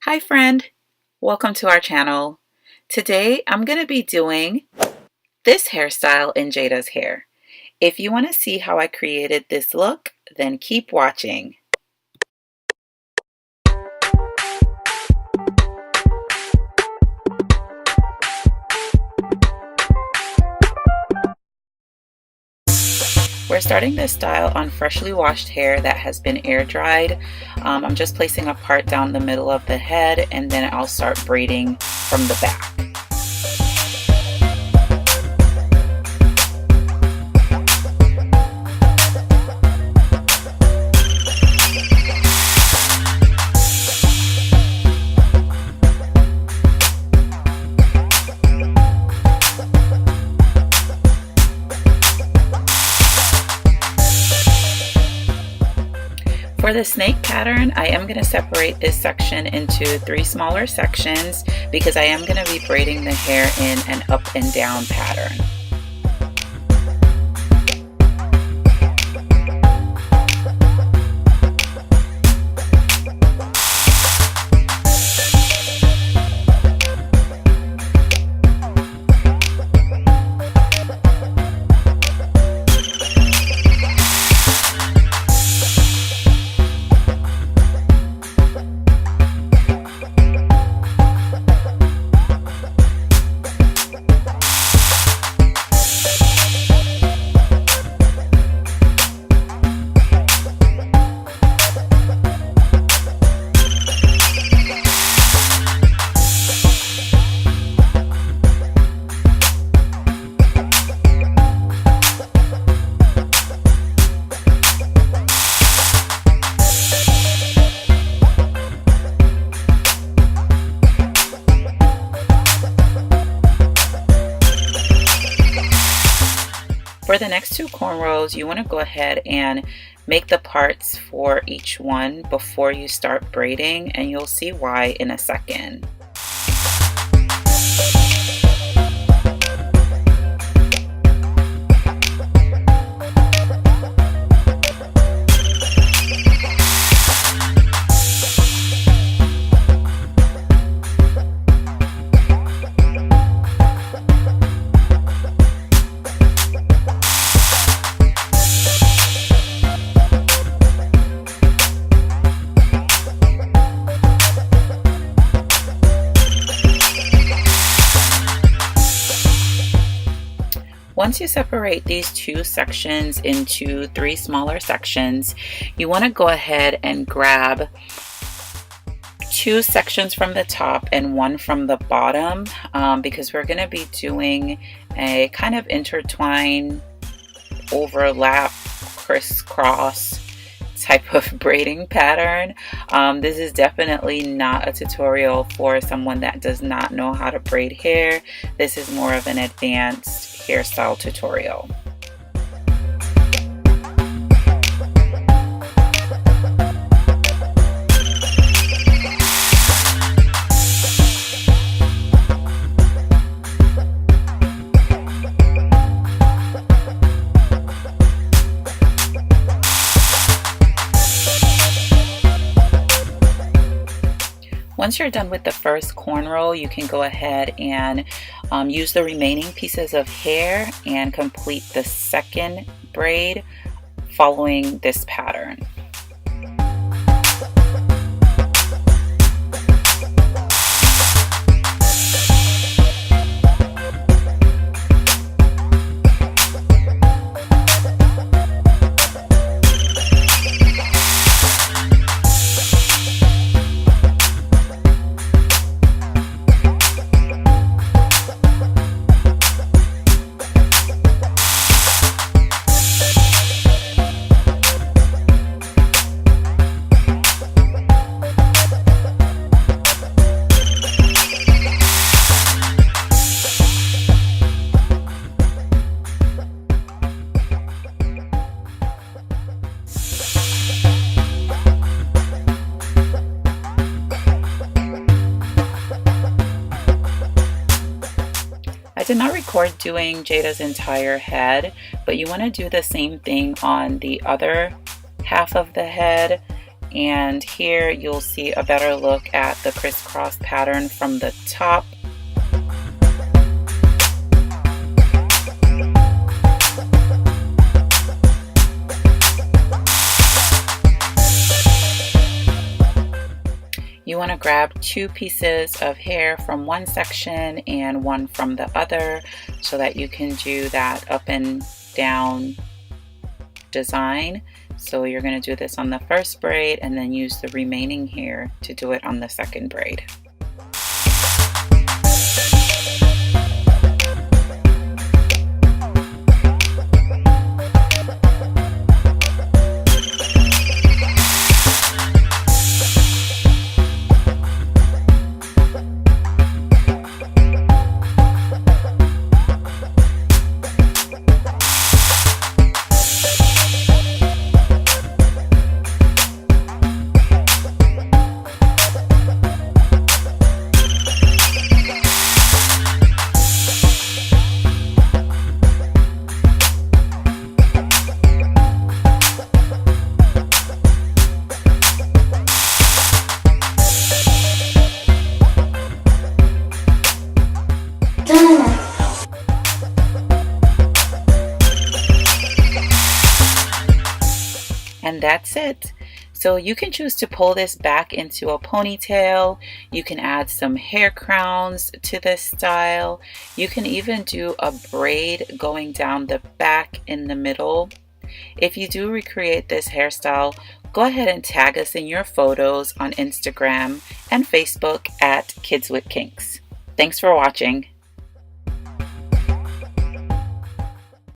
Hi friend, welcome to our channel. Today I'm going to be doing this hairstyle in Jada's hair. If you want to see how I created this look, then keep watching. We're starting this style on freshly washed hair that has been air dried. I'm just placing a part down the middle of the head and then I'll start braiding from the back. For the snake pattern, I am going to separate this section into 3 smaller sections because I am going to be braiding the hair in an up and down pattern. For the next 2 cornrows, you want to go ahead and make the parts for each one before you start braiding, and you'll see why in a second. Once you separate these 2 sections into 3 smaller sections, you want to go ahead and grab 2 sections from the top and 1 from the bottom because we're going to be doing a kind of intertwine, overlap, crisscross type of braiding pattern. This is definitely not a tutorial for someone that does not know how to braid hair. This is more of an advanced hairstyle tutorial. Once you're done with the first cornrow, you can go ahead and use the remaining pieces of hair and complete the second braid following this pattern. I did not record doing Jada's entire head, but you want to do the same thing on the other half of the head And here you'll see a better look at the crisscross pattern from the top. You want to grab 2 pieces of hair from one section and one from the other so that you can do that up and down design. So you're going to do this on the first braid and then use the remaining hair to do it on the second braid. And that's it. So you can choose to pull this back into a ponytail. You can add some hair crowns to this style. You can even do a braid going down the back in the middle. If you do recreate this hairstyle, go ahead and tag us in your photos on Instagram and Facebook at Kids with Kinks. Thanks for watching.